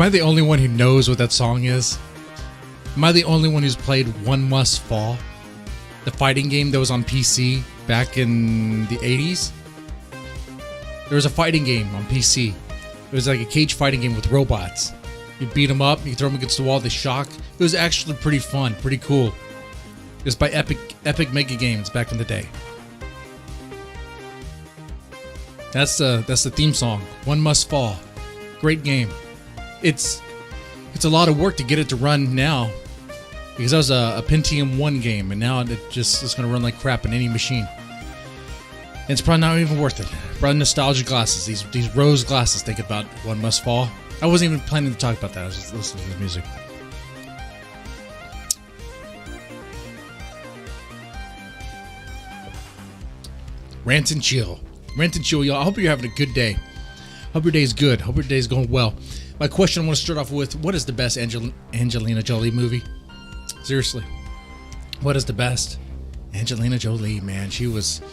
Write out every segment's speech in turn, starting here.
I the only one who knows what that song is? Am I the only one who's played One Must Fall? The fighting game that was on PC back in the 80s? There was a fighting game on PC. It was like a cage fighting game with robots. You beat them up, you throw them against the wall, they shock. It was actually pretty fun, pretty cool. It was by Epic Mega Games back in the day. That's the theme song. One Must Fall. Great game. It's a lot of work to get it to run now, because that was a Pentium 1 game, and now it just is going to run like crap in any machine. And it's probably not even worth it. Probably nostalgia glasses, these rose glasses. Think about One Must Fall. I wasn't even planning to talk about that. I was just listening to the music. Rant and chill. Rant and chill, y'all. I hope you're having a good day. Hope your day's good. Hope your day's going well. My question I want to start off with, what is the best Angelina Jolie movie? Seriously. What is the best? Angelina Jolie, man. She was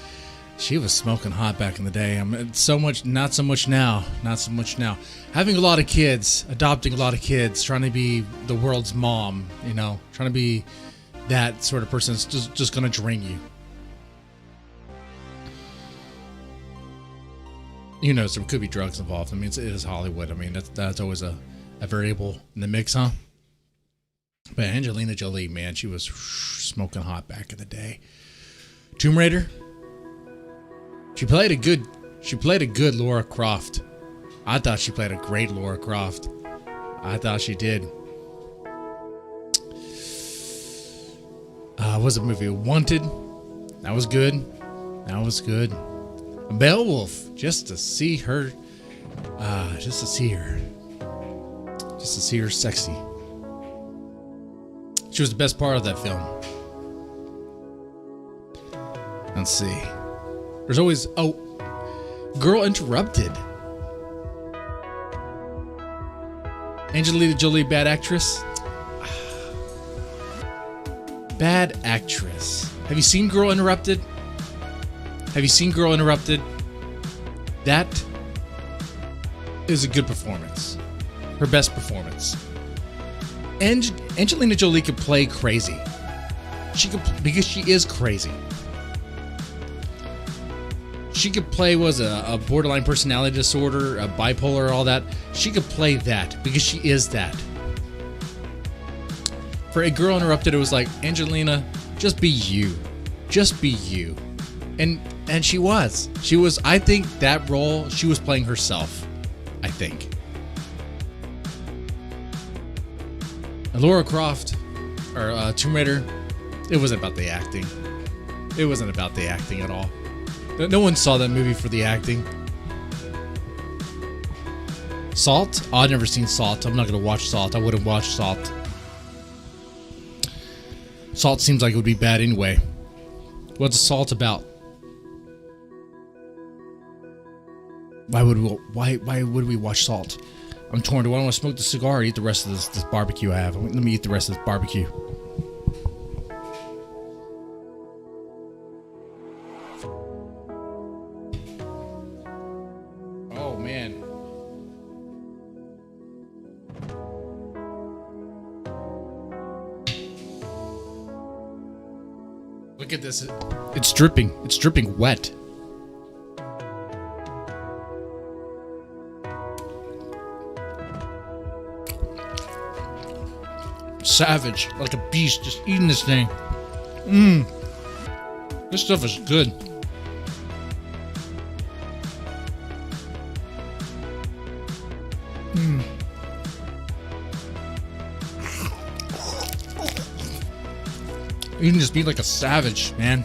smoking hot back in the day. Not so much now. Not so much now. Having a lot of kids, adopting a lot of kids, trying to be the world's mom, trying to be that sort of person is just going to drain you. There could be drugs involved. I mean, it is Hollywood. I mean, that's always a variable in the mix, huh? But Angelina Jolie, man, she was smoking hot back in the day. Tomb Raider. She played a good Lara Croft. I thought she played a great Lara Croft. I thought she did. What was the movie? Wanted. That was good. Beowulf, just to see her sexy. She was the best part of that film. Let's see. There's always, Girl Interrupted. Angelina Jolie, bad actress. Bad actress. Have you seen Girl Interrupted? That is a good performance. Her best performance. Angelina Jolie could play crazy. Because she is crazy. She could play a borderline personality disorder, a bipolar, all that. She could play that because she is that. For A Girl Interrupted, it was like, Angelina, just be you. Just be you. And she was. I think that role, she was playing herself. I think. And Lara Croft, or Tomb Raider, it wasn't about the acting. It wasn't about the acting at all. No one saw that movie for the acting. Salt? Oh, I've never seen Salt. I'm not going to watch Salt. I wouldn't watch Salt. Salt seems like it would be bad anyway. What's Salt about? Why would we watch Salt? I'm torn. Do I want to smoke the cigar or eat the rest of this barbecue I have? Let me eat the rest of this barbecue. Oh, man. Look at this. It's dripping. It's dripping wet. Savage, like a beast, just eating this thing. This stuff is good. Eating this meat like a savage, man.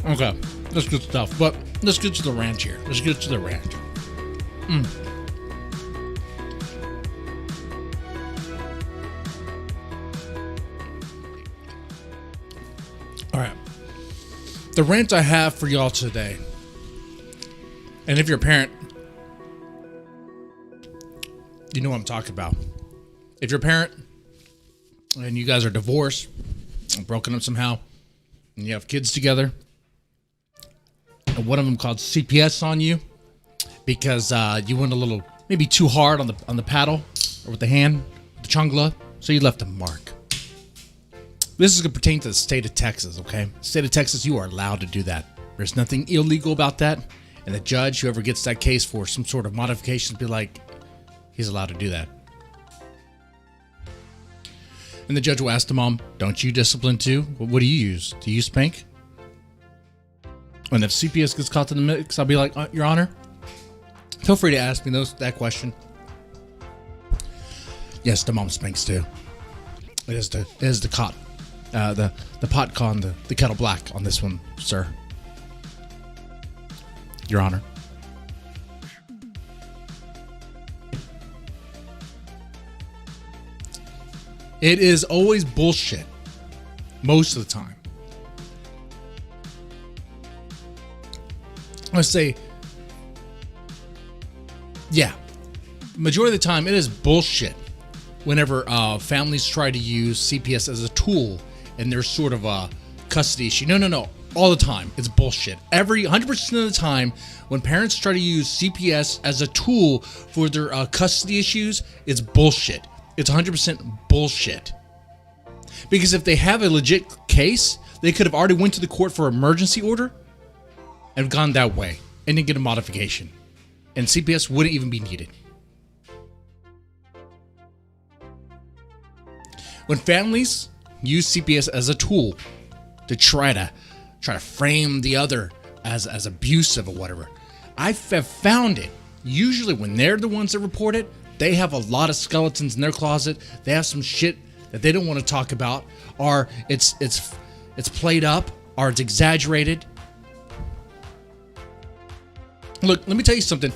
Okay, that's good stuff. But let's get to the rant here. Let's get to the rant. The rant I have for y'all today, and if you're a parent, you know what I'm talking about. If you're a parent and you guys are divorced, broken up somehow, and you have kids together, and one of them called CPS on you because you went a little maybe too hard on the paddle or with the hand, the chungla, so you left a mark. This is going to pertain to the state of Texas, okay? State of Texas, you are allowed to do that. There's nothing illegal about that. And the judge, whoever gets that case for some sort of modifications, be like, he's allowed to do that. And the judge will ask the mom, don't you discipline too? What do you use? Do you spank? And if CPS gets caught in the mix, I'll be like, Your Honor, feel free to ask me that question. Yes, the mom spanks too. It is the cot. The pot con, the kettle black on this one, sir. Your Honor. It is always bullshit. Most of the time. Let's say, yeah. Majority of the time, it is bullshit whenever families try to use CPS as a tool and there's sort of a custody issue. No. All the time. It's bullshit. 100% of the time, when parents try to use CPS as a tool for their custody issues, it's bullshit. It's 100% bullshit. Because if they have a legit case, they could have already went to the court for emergency order and gone that way and didn't get a modification. And CPS wouldn't even be needed. When families use CPS as a tool to try to frame the other as abusive or whatever, I have found it. Usually when they're the ones that report it, they have a lot of skeletons in their closet. They have some shit that they don't want to talk about, or it's played up, or it's exaggerated. Look, let me tell you something.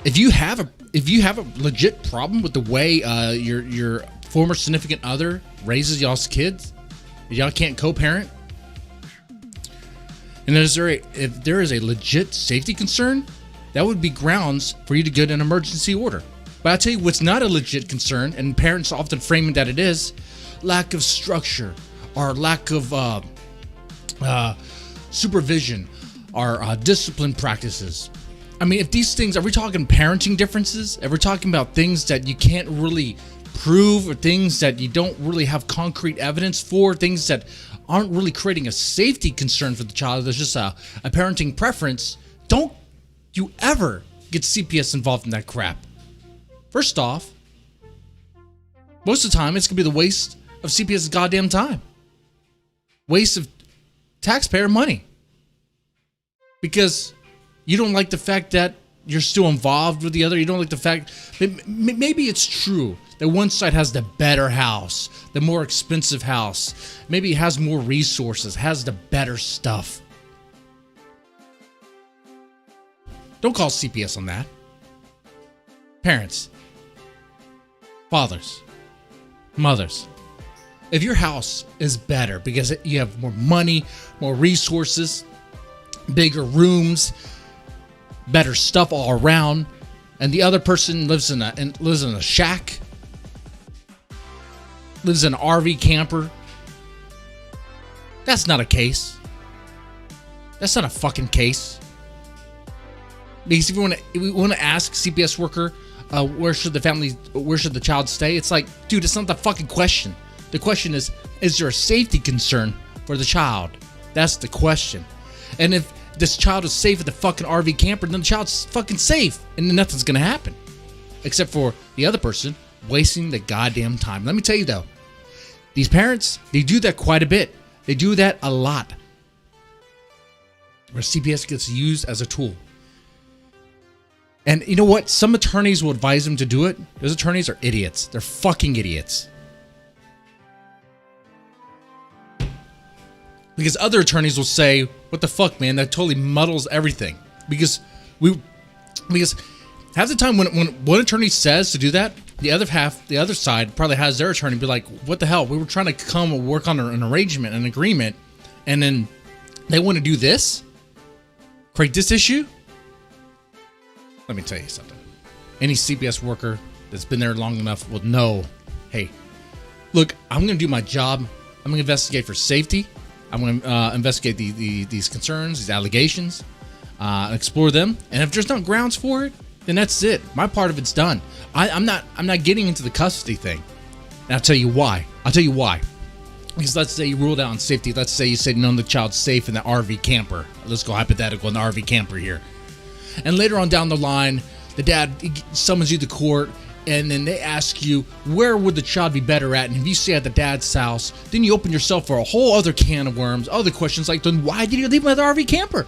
If you have a legit problem with the way your former significant other raises y'all's kids, y'all can't co-parent, and if there is a legit safety concern, that would be grounds for you to get an emergency order. But I'll tell you what's not a legit concern, and parents often frame it that it is, lack of structure, or lack of supervision, or discipline practices. I mean, if these things, are we talking parenting differences? Are we talking about things that you can't really prove, or things that you don't really have concrete evidence for, things that aren't really creating a safety concern for the child, there's just a parenting preference, don't you ever get CPS involved in that crap. First off, most of the time it's going to be the waste of CPS's goddamn time. Waste of taxpayer money. Because you don't like the fact that you're still involved with the other. You don't like the fact, maybe it's true that one side has the better house, the more expensive house. Maybe it has more resources, has the better stuff. Don't call CPS on that. Parents, fathers, mothers, if your house is better because you have more money, more resources, bigger rooms, better stuff all around, and the other person lives in a shack, lives in an RV camper, that's not a case. That's not a fucking case. Because if you want to ask CPS worker, where should the child stay? It's like, dude, it's not the fucking question. The question is there a safety concern for the child? That's the question. And if this child is safe at the fucking RV camper, then the child's fucking safe, and then nothing's gonna happen, except for the other person wasting the goddamn time. Let me tell you though, these parents, they do that quite a bit. They do that a lot, where CPS gets used as a tool. And you know what? Some attorneys will advise them to do it. Those attorneys are idiots. They're fucking idiots. Because other attorneys will say, what the fuck, man? That totally muddles everything. Because half the time when one attorney says to do that, the other side probably has their attorney be like, what the hell? We were trying to come and work on an arrangement, an agreement, and then They want to do this? Create this issue? Let me tell you something. Any CPS worker that's been there long enough will know, hey, look, I'm going to do my job. I'm going to investigate for safety. I'm going to investigate these concerns, these allegations, explore them. And if there's no grounds for it, then that's it. My part of it's done. I'm not getting into the custody thing. And I'll tell you why. Because let's say you ruled out on safety. Let's say you said no, the child's safe in the RV camper. Let's go hypothetical in the RV camper here. And later on down the line, the dad summons you to court, and then they ask you, where would the child be better at? And if you say at the dad's house, then you open yourself for a whole other can of worms, other questions like, then why did you leave him at the RV camper?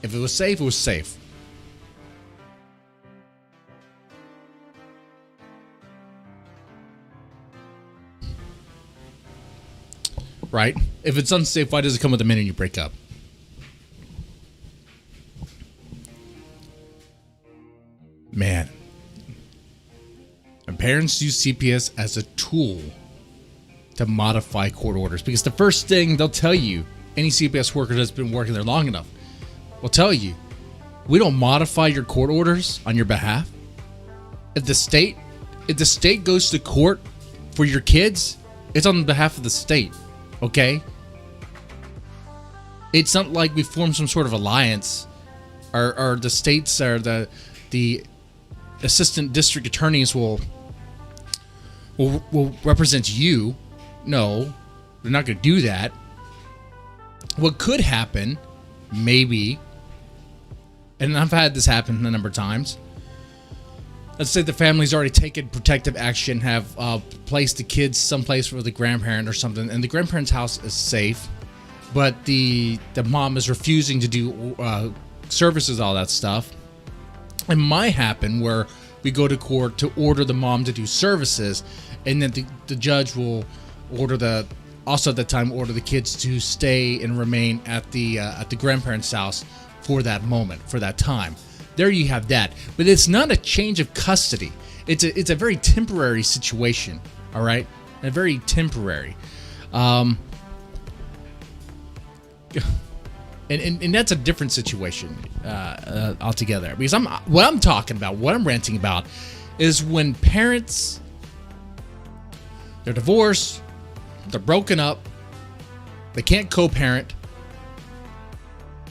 If it was safe, it was safe. Right? If it's unsafe, why does it come with the minute you break up? Man. And parents use CPS as a tool to modify court orders. Because the first thing they'll tell you, any CPS worker that's been working there long enough, will tell you, we don't modify your court orders on your behalf. If the state goes to court for your kids, it's on behalf of the state. Okay? It's not like we form some sort of alliance, or the states or the assistant district attorneys will represent you. No, they're not going to do that. What could happen, maybe, and I've had this happen a number of times. Let's say the family's already taken protective action, have placed the kids someplace with the grandparent or something, and the grandparent's house is safe, but the mom is refusing to do services, all that stuff. It might happen where we go to court to order the mom to do services, and then the judge will order the kids to stay and remain at the grandparent's house for that moment, for that time. There you have that. But it's not a change of custody. It's a very temporary situation, all right? A very temporary. And that's a different situation altogether. Because what I'm talking about, what I'm ranting about, is when parents, they're divorced, they're broken up, they can't co-parent.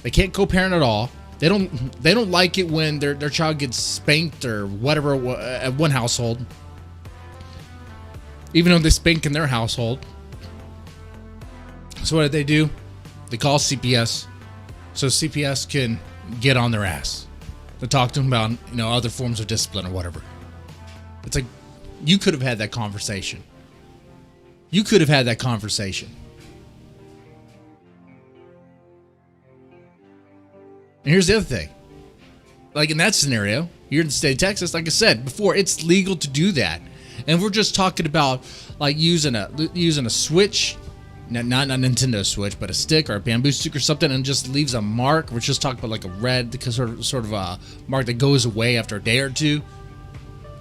They can't co-parent at all. They don't like it when their child gets spanked or whatever at one household, even though they spank in their household. So what do? They call CPS, so CPS can get on their ass to talk to them about other forms of discipline or whatever. It's like you could have had that conversation. You could have had that conversation. And here's the other thing. Like in that scenario, you're in the state of Texas, like I said before, it's legal to do that. And we're just talking about like using a switch, not a Nintendo Switch, but a stick or a bamboo stick or something, and just leaves a mark. We're just talking about like a red sort of a mark that goes away after a day or two.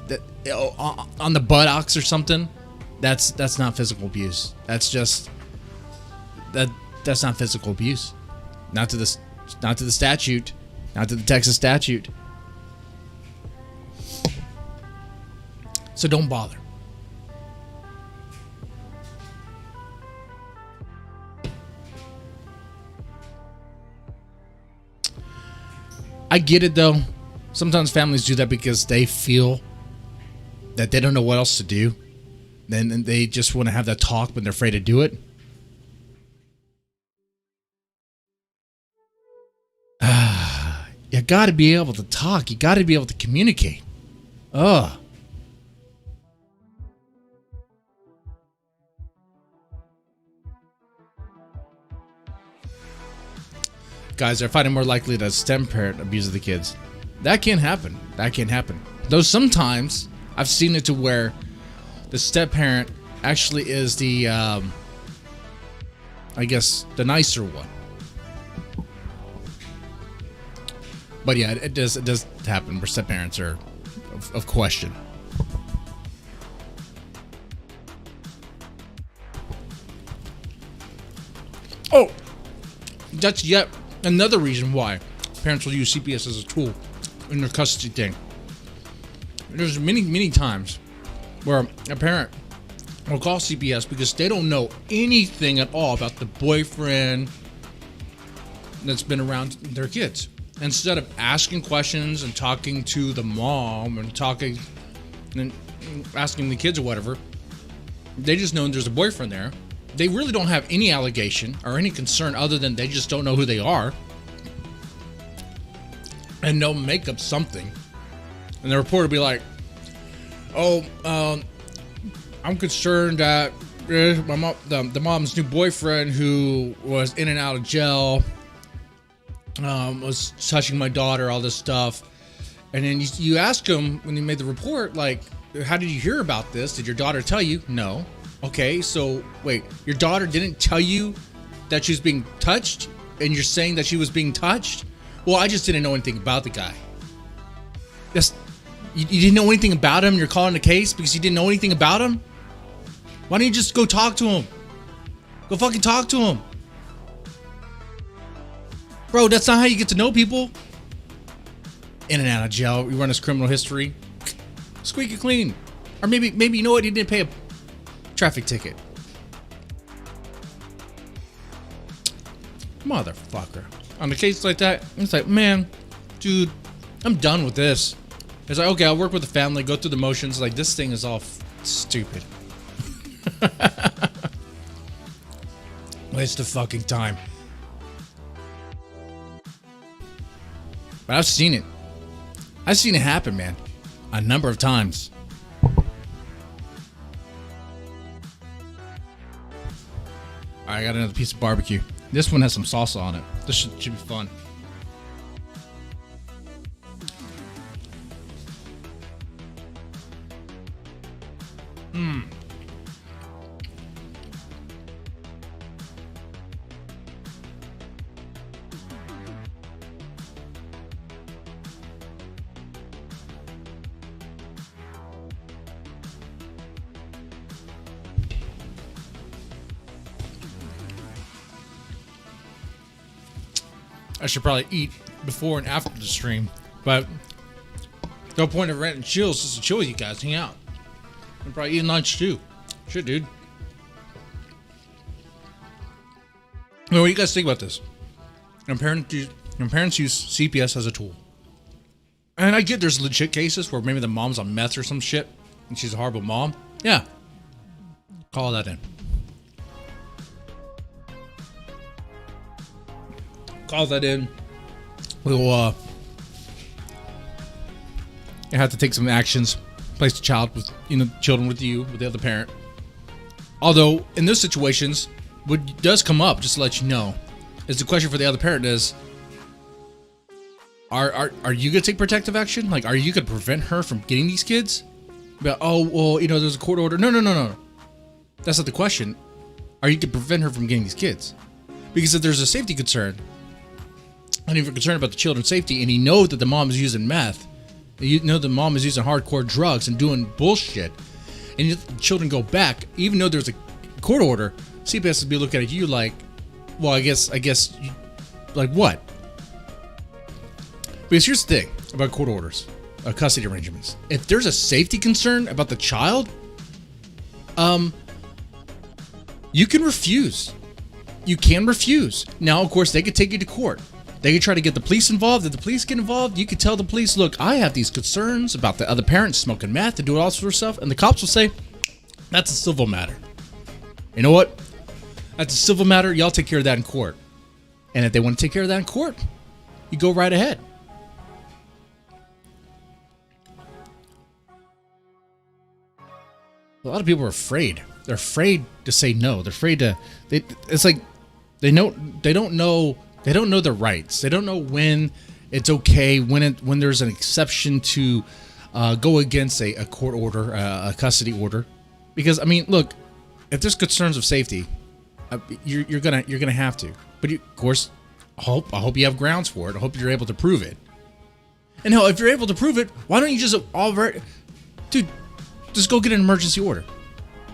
That on the buttocks or something. That's not physical abuse. That's not physical abuse. Not to the statute, not to the Texas statute. So don't bother. I get it though. Sometimes families do that because they feel that they don't know what else to do. Then they just want to have that talk, but they're afraid to do it. You got to be able to talk. You got to be able to communicate. Ugh. Guys are finding more likely that a STEM parent abuses the kids. That can't happen. Though sometimes I've seen it to where the step parent actually is the, I guess, the nicer one. But yeah, it does happen where step parents are of question. That's yet another reason why parents will use CPS as a tool in their custody thing. There's many times where a parent will call CPS because they don't know anything at all about the boyfriend that's been around their kids. Instead of asking questions and talking to the mom and talking and asking the kids or whatever, they just know there's a boyfriend there. They really don't have any allegation or any concern other than they just don't know who they are. And they'll make up something. And the reporter will be like, I'm concerned that the mom's new boyfriend who was in and out of jail was touching my daughter, all this stuff. And then you ask him when he made the report, like, how did you hear about this? Did your daughter tell you? No. Okay, so wait, your daughter didn't tell you that she was being touched, and you're saying that she was being touched? Well, I just didn't know anything about the guy. You didn't know anything about him? You're calling the case because you didn't know anything about him? Why don't you just go talk to him? Go fucking talk to him. Bro, that's not how you get to know people. In and out of jail, you run his criminal history. Squeaky clean. Or maybe you know what? He didn't pay a traffic ticket. Motherfucker. On a case like that, it's like, man, dude, I'm done with this. It's like, okay, I'll work with the family, go through the motions. Like, this thing is all stupid. Waste of fucking time. But I've seen it. I've seen it happen, man. A number of times. I got another piece of barbecue. This one has some salsa on it. This should be fun. I should probably eat before and after the stream, but the whole point of Rant and Chill is just to chill with you guys, hang out. I'm probably eating lunch too. Shit, dude. What do you guys think about this? When parents use CPS as a tool. And I get there's legit cases where maybe the mom's on meth or some shit, and she's a horrible mom. Yeah. Call that in. Call that in. We'll you have to take some actions. Place the child with children with you, with the other parent. Although in those situations, what does come up, just to let you know, is the question for the other parent is, are you gonna take protective action? Like, are you gonna prevent her from getting these kids? But, oh well, there's a court order. No. That's not the question. Are you gonna prevent her from getting these kids? Because if there's a safety concern, and if you're concerned about the children's safety, and you know that the mom is using meth, you know the mom is using hardcore drugs and doing bullshit, and the children go back, even though there's a court order, CPS would be looking at you like, well, I guess, like what? Because here's the thing about court orders, custody arrangements. If there's a safety concern about the child, you can refuse. You can refuse. Now, of course, they could take you to court. They could try to get the police involved. If the police get involved, you could tell the police, look, I have these concerns about the other parents smoking meth and doing all sorts of stuff. And the cops will say, that's a civil matter. You know what? That's a civil matter. Y'all take care of that in court. And if they want to take care of that in court, you go right ahead. A lot of people are afraid. They're afraid to say no. They're afraid to. It's like they don't know their rights. They don't know when it's okay, when there's an exception to go against a court order, a custody order. Because I mean, look, if there's concerns of safety, you're gonna have to. But of course, I hope you have grounds for it. I hope you're able to prove it. And hell, if you're able to prove it, why don't you just dude, just go get an emergency order.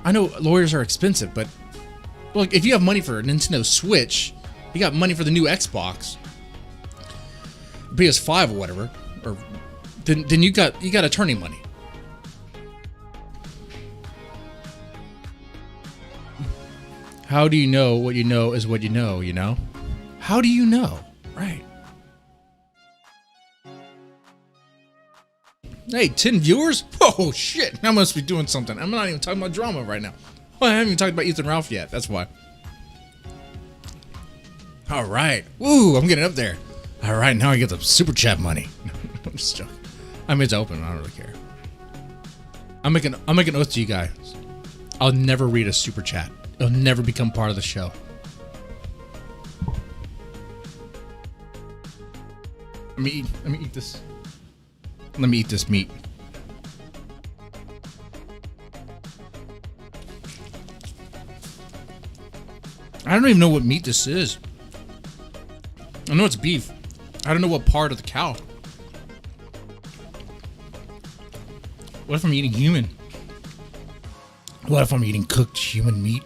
I know lawyers are expensive, but look, if you have money for a Nintendo Switch, You got money for the new Xbox, PS5 or whatever, or then you got attorney money. How do you know what you know is what you know? You know, how do you know? Right. Hey, 10 viewers? Oh shit! I must be doing something. I'm not even talking about drama right now. Well, I haven't even talked about Ethan Ralph yet. That's why. All right. Woo! I'm getting up there. All right, now I get the super chat money. I'm just joking. I mean, it's open. I don't really care. I'm making an oath to you guys. I'll never read a super chat. It'll never become part of the show. Let me eat this. Let me eat this meat. I don't even know what meat this is. I know it's beef. I don't know what part of the cow. What if I'm eating human? What if I'm eating cooked human meat?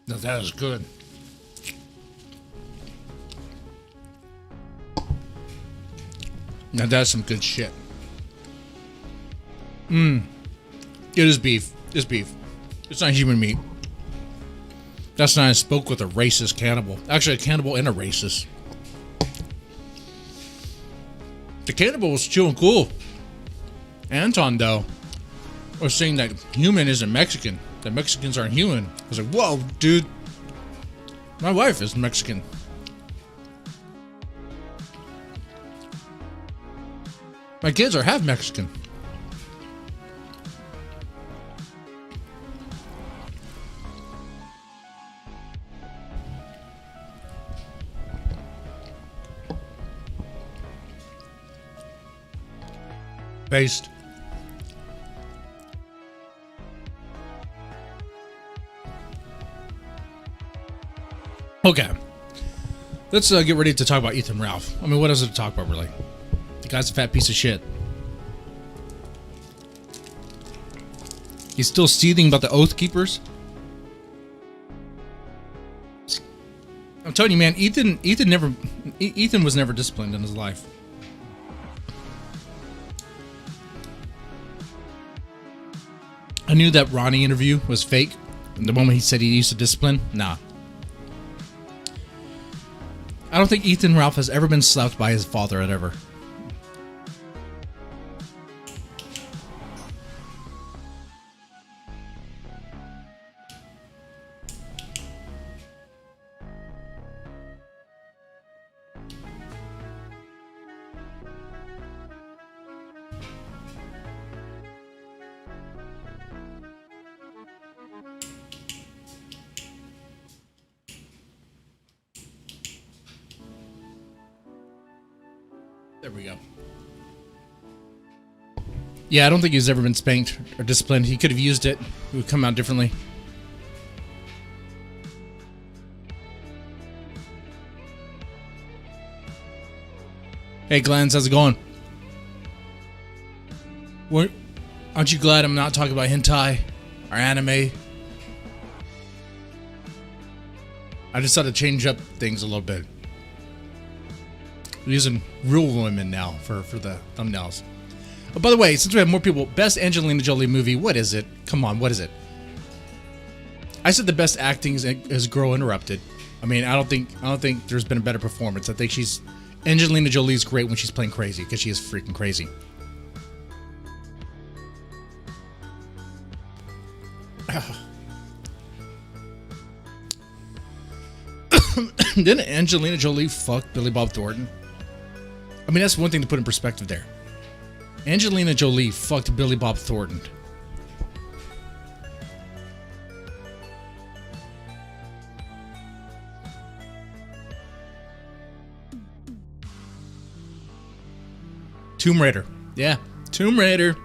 Now that is good. Now that's some good shit. It is beef. It's beef. It's not human meat. That's not. I spoke with a racist cannibal. Actually, a cannibal and a racist. The cannibal was chill and cool. Anton, though, was saying that human isn't Mexican. That Mexicans aren't human. I was like, whoa, dude. My wife is Mexican. My kids are half Mexican. Based. Okay. Let's get ready to talk about Ethan Ralph. I mean, what is it to talk about, really? The guy's a fat piece of shit. He's still seething about the Oath Keepers. I'm telling you, man, Ethan was never disciplined in his life. I knew that Ronnie interview was fake. The moment he said he used to discipline, nah. I don't think Ethan Ralph has ever been slapped by his father ever. There we go. Yeah, I don't think he's ever been spanked or disciplined. He could have used it. It would come out differently. Hey, Glens, how's it going? What? Aren't you glad I'm not talking about hentai or anime? I just had to change up things a little bit. We're using real women now for the thumbnails. Oh, by the way, since we have more people, best Angelina Jolie movie, what is it? Come on, what is it? I said the best acting is Girl Interrupted. I mean, I don't think there's been a better performance. I think Angelina Jolie is great when she's playing crazy, because she is freaking crazy. Didn't Angelina Jolie fuck Billy Bob Thornton? I mean, that's one thing to put in perspective there. Angelina Jolie fucked Billy Bob Thornton. Tomb Raider. Yeah, Tomb Raider.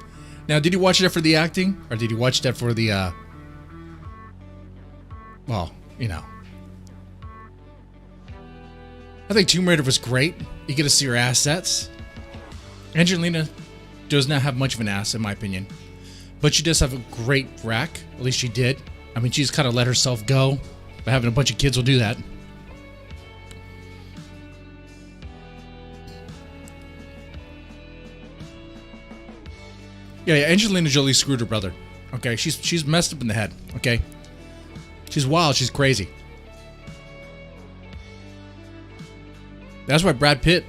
Now, did you watch that for the acting? Or did you watch that for the, well, you know. I think Tomb Raider was great. You get to see her assets. Angelina does not have much of an ass, in my opinion. But she does have a great rack. At least she did. I mean, she's kind of let herself go. But having a bunch of kids will do that. Yeah, Angelina Jolie screwed her brother. Okay, she's messed up in the head. Okay, she's wild. She's crazy. That's why Brad Pitt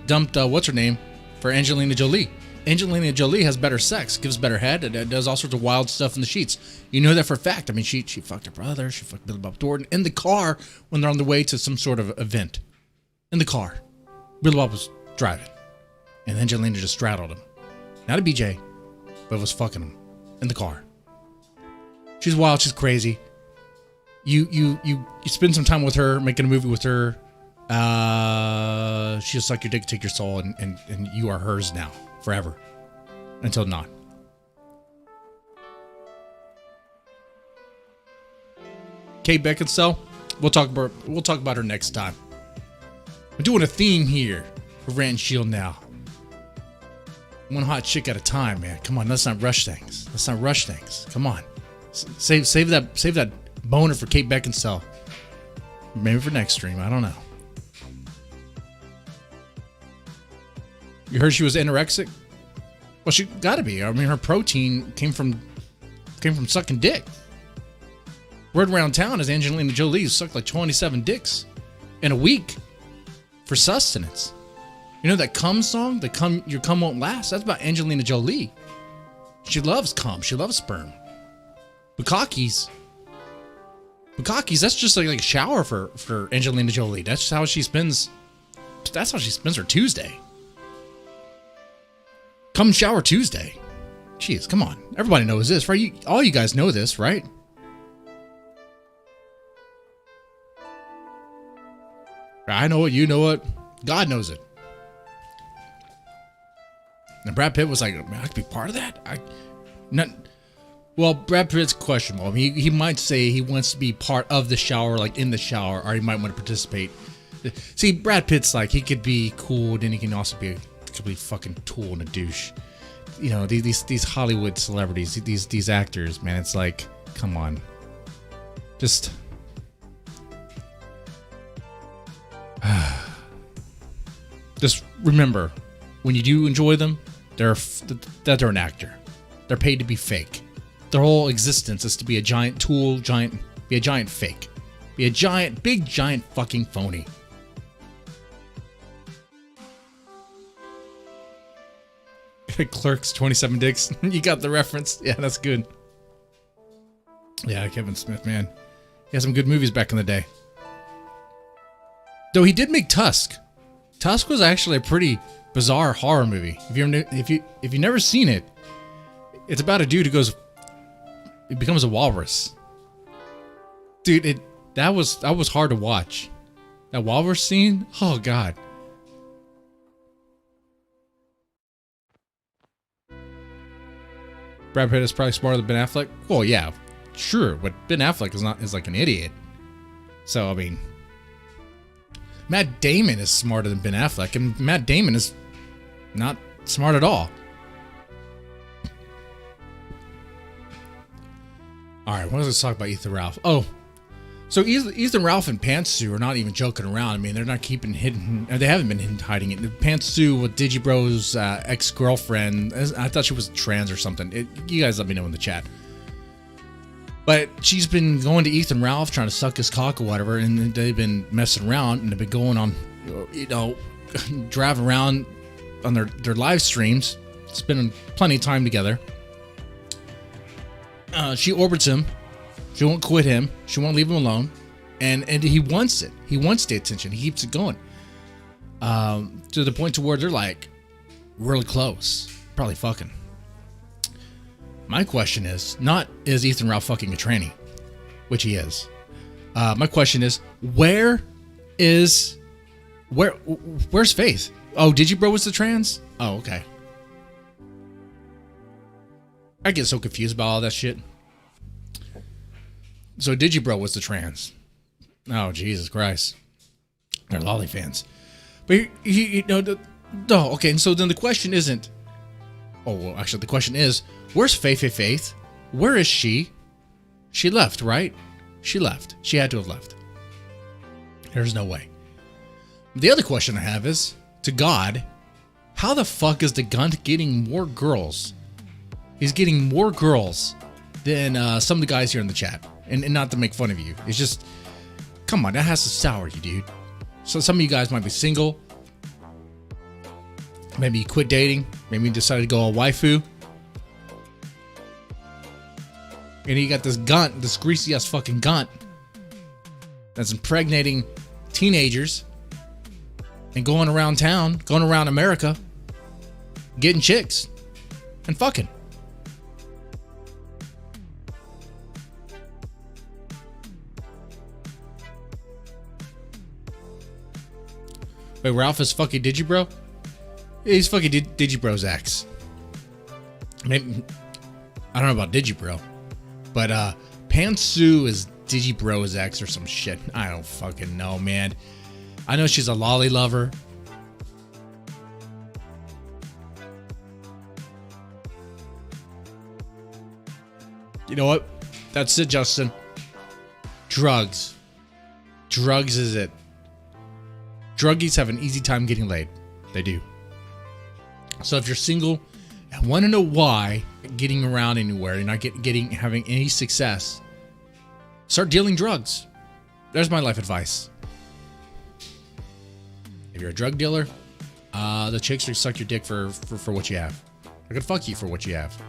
dumped what's her name for Angelina Jolie. Angelina Jolie has better sex, gives better head, and does all sorts of wild stuff in the sheets. You know that for a fact. I mean, she fucked her brother. She fucked Billy Bob Thornton in the car when they're on the way to some sort of event. In the car, Billy Bob was driving, and Angelina just straddled him. Not a BJ. But was fucking him in the car. She's wild. She's crazy. You spend some time with her, making a movie with her. She'll suck your dick, take your soul, and you are hers now forever, until not. Kate Beckinsale. We'll talk about her next time. We're doing a theme here for Rant and Shield now. One hot chick at a time, man. Come on, let's not rush things. Come on, save that boner for Kate Beckinsale. Maybe for next stream. I don't know. You heard she was anorexic? Well, she got to be. I mean, her protein came from sucking dick. Word around town is Angelina Jolie sucked like 27 dicks in a week for sustenance. You know that cum song? Your cum won't last? That's about Angelina Jolie. She loves cum. She loves sperm. Bukakis, that's just like a shower for Angelina Jolie. That's how she spends her Tuesday. Cum shower Tuesday. Jeez, come on. Everybody knows this, right? All you guys know this, right? I know it. You know it. God knows it. And Brad Pitt was like, man, I could be part of that? Well, Brad Pitt's questionable. I mean, he might say he wants to be part of the shower, like in the shower, or he might want to participate. See, Brad Pitt's like, he could be cool, then he can also be a complete fucking tool and a douche. You know, these Hollywood celebrities, these actors, man, it's like, come on. Just... Just remember, when you do enjoy them, they're an actor. They're paid to be fake. Their whole existence is to be a giant tool, be a giant fake. Be a big giant fucking phony. Clerks, 27 dicks. You got the reference. Yeah, that's good. Yeah, Kevin Smith, man. He had some good movies back in the day. Though he did make Tusk. Tusk was actually a pretty bizarre horror movie. If you've never seen it, it's about a dude who becomes a walrus. Dude, that was hard to watch. That walrus scene, oh god. Brad Pitt is probably smarter than Ben Affleck. Well, yeah, sure, but Ben Affleck is like an idiot. So I mean, Matt Damon is smarter than Ben Affleck, and Matt Damon is not smart at all. All right, let's talk about Ethan Ralph. Oh, so Ethan Ralph and Pantsu are not even joking around. I mean, they're not keeping hidden. They haven't been hiding it. Pantsu with Digibro's ex-girlfriend. I thought she was trans or something. You guys let me know in the chat. But she's been going to Ethan Ralph trying to suck his cock or whatever, and they've been messing around, and they've been going on, driving around on their live streams, spending plenty of time together. She orbits him. She won't quit him. She won't leave him alone. And he wants it. He wants the attention. He keeps it going. To the point to where they're like really close. Probably fucking. My question is, not is Ethan Ralph fucking a tranny? Which he is. My question is, where's Faith? Oh, Digibro was the trans? Oh, okay. I get so confused about all that shit. So Digibro was the trans. Oh, Jesus Christ. They're lolly fans. But you know, no, okay, and so then the question isn't, oh, well, actually, the question is, where's Faith? Where is she? She left, right? She left. She had to have left. There's no way. The other question I have is, to God, how the fuck is the Gunt getting more girls? He's getting more girls than some of the guys here in the chat. And not to make fun of you. It's just, come on, that has to sour you, dude. So some of you guys might be single. Maybe you quit dating. Maybe you decided to go all waifu. And you got this Gunt, this greasy ass fucking Gunt that's impregnating teenagers and going around town, going around America, getting chicks and fucking. Wait, Ralph is fucking Digibro? He's fucking Digibro's ex. Maybe, I don't know about Digibro, but Pantsu is Digibro's ex or some shit. I don't fucking know, man. I know she's a lolly lover. You know what? That's it, Justin. Drugs. Drugs is it. Druggies have an easy time getting laid. They do. So if you're single and want to know why getting around anywhere, you're not having any success, start dealing drugs. There's my life advice. If you're a drug dealer, the chicks will suck your dick for what you have. They're gonna fuck you for what you have.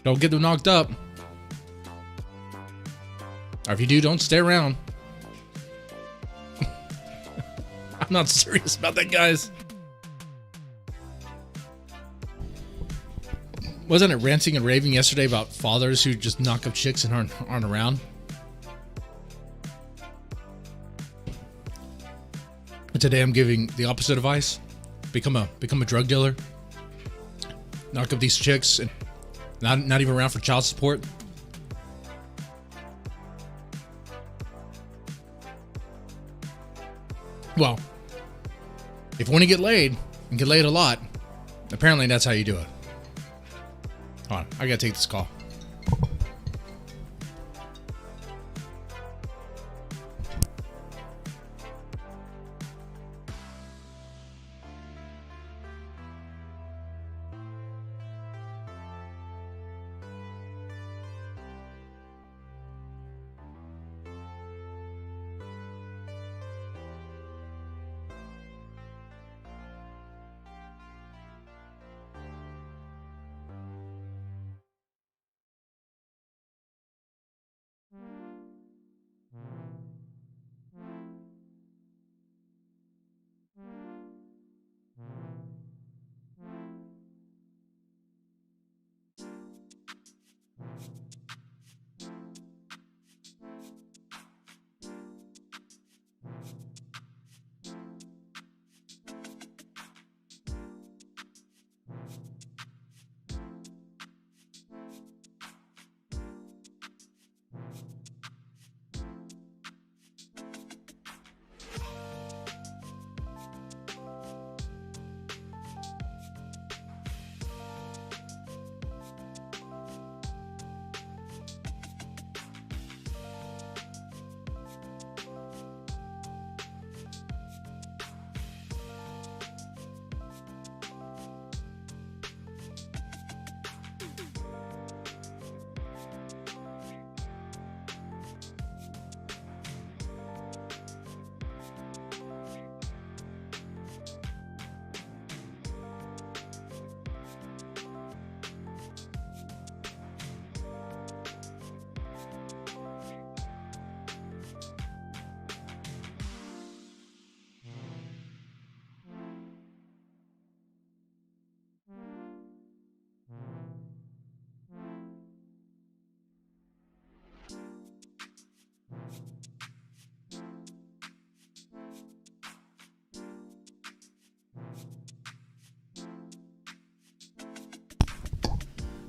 Don't get them knocked up. Or if you do, don't stay around. I'm not serious about that, guys. Wasn't it ranting and raving yesterday about fathers who just knock up chicks and aren't around? And today I'm giving the opposite advice. Become a drug dealer. Knock up these chicks and not even around for child support. Well, if you want to get laid and get laid a lot, apparently that's how you do it. Hold on, I gotta take this call.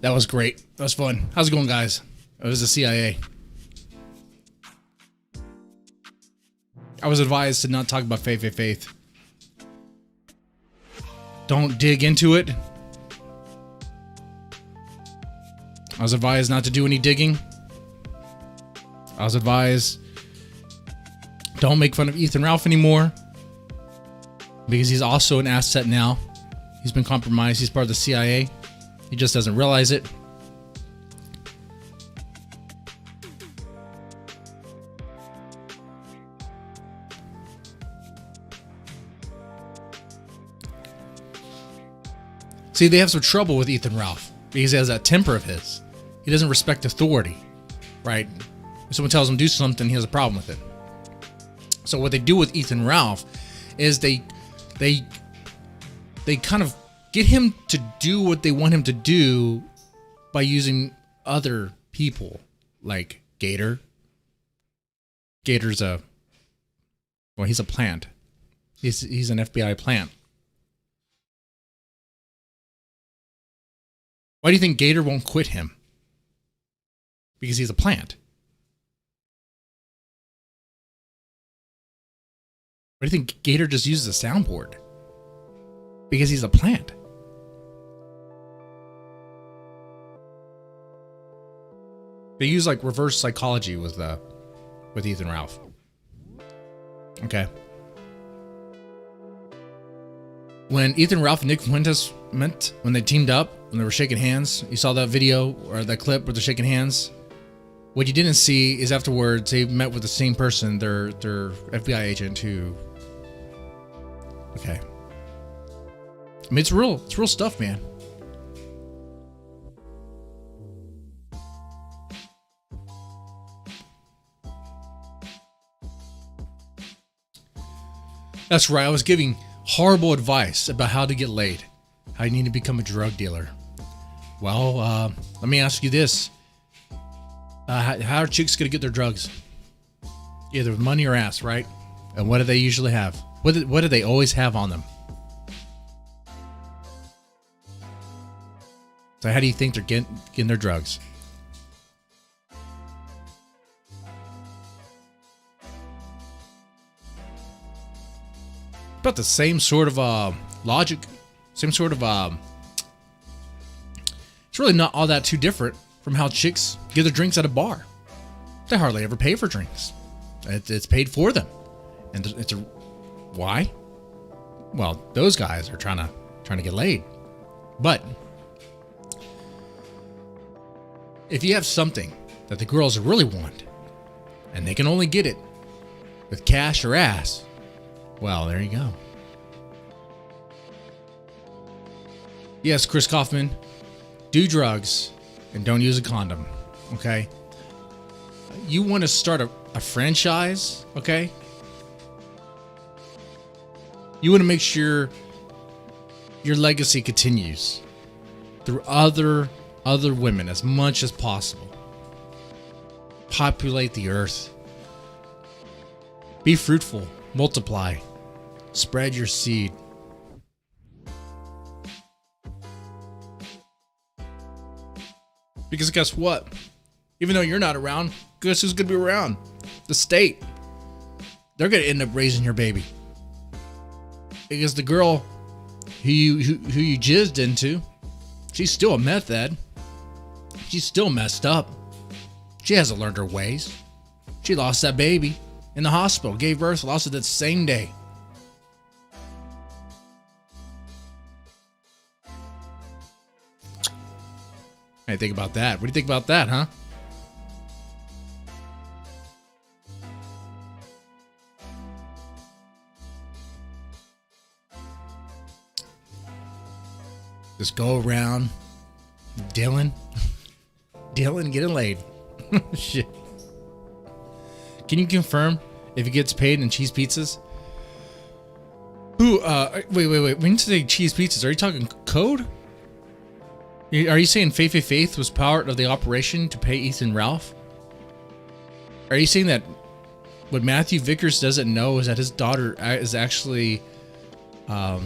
That was great. That was fun. How's it going, guys? It was the CIA. I was advised to not talk about faith. Don't dig into it. I was advised not to do any digging. I was advised don't make fun of Ethan Ralph anymore, because he's also an asset now. He's been compromised. He's part of the CIA. He just doesn't realize it. See, they have some trouble with Ethan Ralph because he has that temper of his. He doesn't respect authority, right? If someone tells him to do something, he has a problem with it. So what they do with Ethan Ralph is they kind of get him to do what they want him to do by using other people, like Gator. Gator's he's a plant. He's an FBI plant. Why do you think Gator won't quit him? Because he's a plant. Why do you think Gator just uses a soundboard? Because he's a plant. They use like reverse psychology with Ethan Ralph. Okay. When Ethan Ralph and Nick Fuentes met, when they teamed up, when they were shaking hands, you saw that video or that clip where they're shaking hands. What you didn't see is afterwards they met with the same person, their FBI agent who. Okay. I mean, it's real stuff, man. That's right. I was giving horrible advice about how to get laid, how you need to become a drug dealer. Well, let me ask you this. How are chicks going to get their drugs? Either with money or ass, right? And what do they usually have? What do they always have on them? So how do you think they're getting their drugs? About the same sort of logic, same sort of it's really not all that too different from how chicks get their drinks at a bar. They hardly ever pay for drinks. It's paid for them. And why? Well, those guys are trying to get laid. But if you have something that the girls really want and they can only get it with cash or ass, well, there you go. Yes, Chris Kaufman, do drugs and don't use a condom, okay? You want to start a franchise, okay? You want to make sure your legacy continues through other women as much as possible. Populate the earth. Be fruitful. Multiply. Spread your seed. Because guess what? Even though you're not around, guess who's going to be around? The state. They're going to end up raising your baby. Because the girl who you jizzed into, she's still a meth head. She's still messed up. She hasn't learned her ways. She lost that baby in the hospital, gave birth, lost it that same day. Hey, think about that. What do you think about that, huh? Just go around Dylan getting laid. Shit. Can you confirm if he gets paid in cheese pizzas? Who, wait. When you say cheese pizzas, are you talking code? Are you saying Faith was part of the operation to pay Ethan Ralph? Are you saying that what Matthew Vickers doesn't know is that his daughter is actually a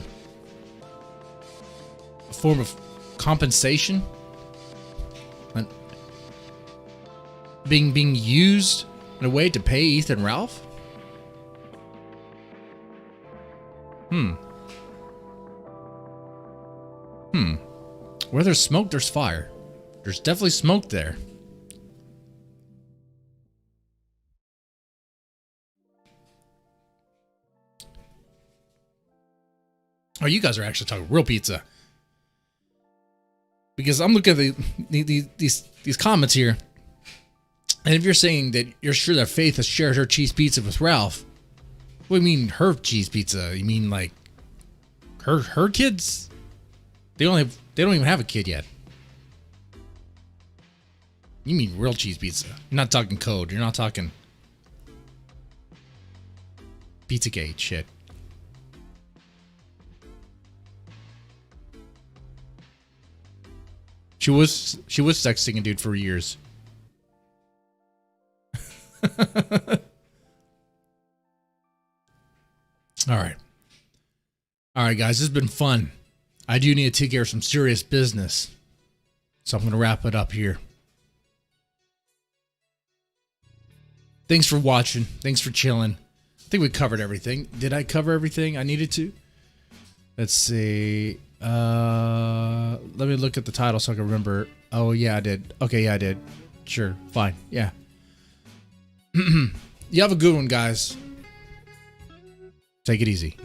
form of compensation being used in a way to pay Ethan Ralph? Where there's smoke, there's fire. There's definitely smoke there. Oh, you guys are actually talking real pizza. Because I'm looking at these comments here. And if you're saying that you're sure that Faith has shared her cheese pizza with Ralph, what do you mean her cheese pizza? You mean like her kids? They don't even have a kid yet. You mean real cheese pizza. You're not talking code. You're not talking Pizzagate shit. She was sexting a dude for years. All right, guys, this has been fun. I do need to take care of some serious business, so I'm going to wrap it up here. Thanks for watching. Thanks for chilling. I think we covered everything. Did I cover everything I needed to? Let's see. Let me look at the title so I can remember. Oh, yeah, I did. Okay, yeah, I did. Sure, fine. Yeah. You have a good one, guys. Take it easy.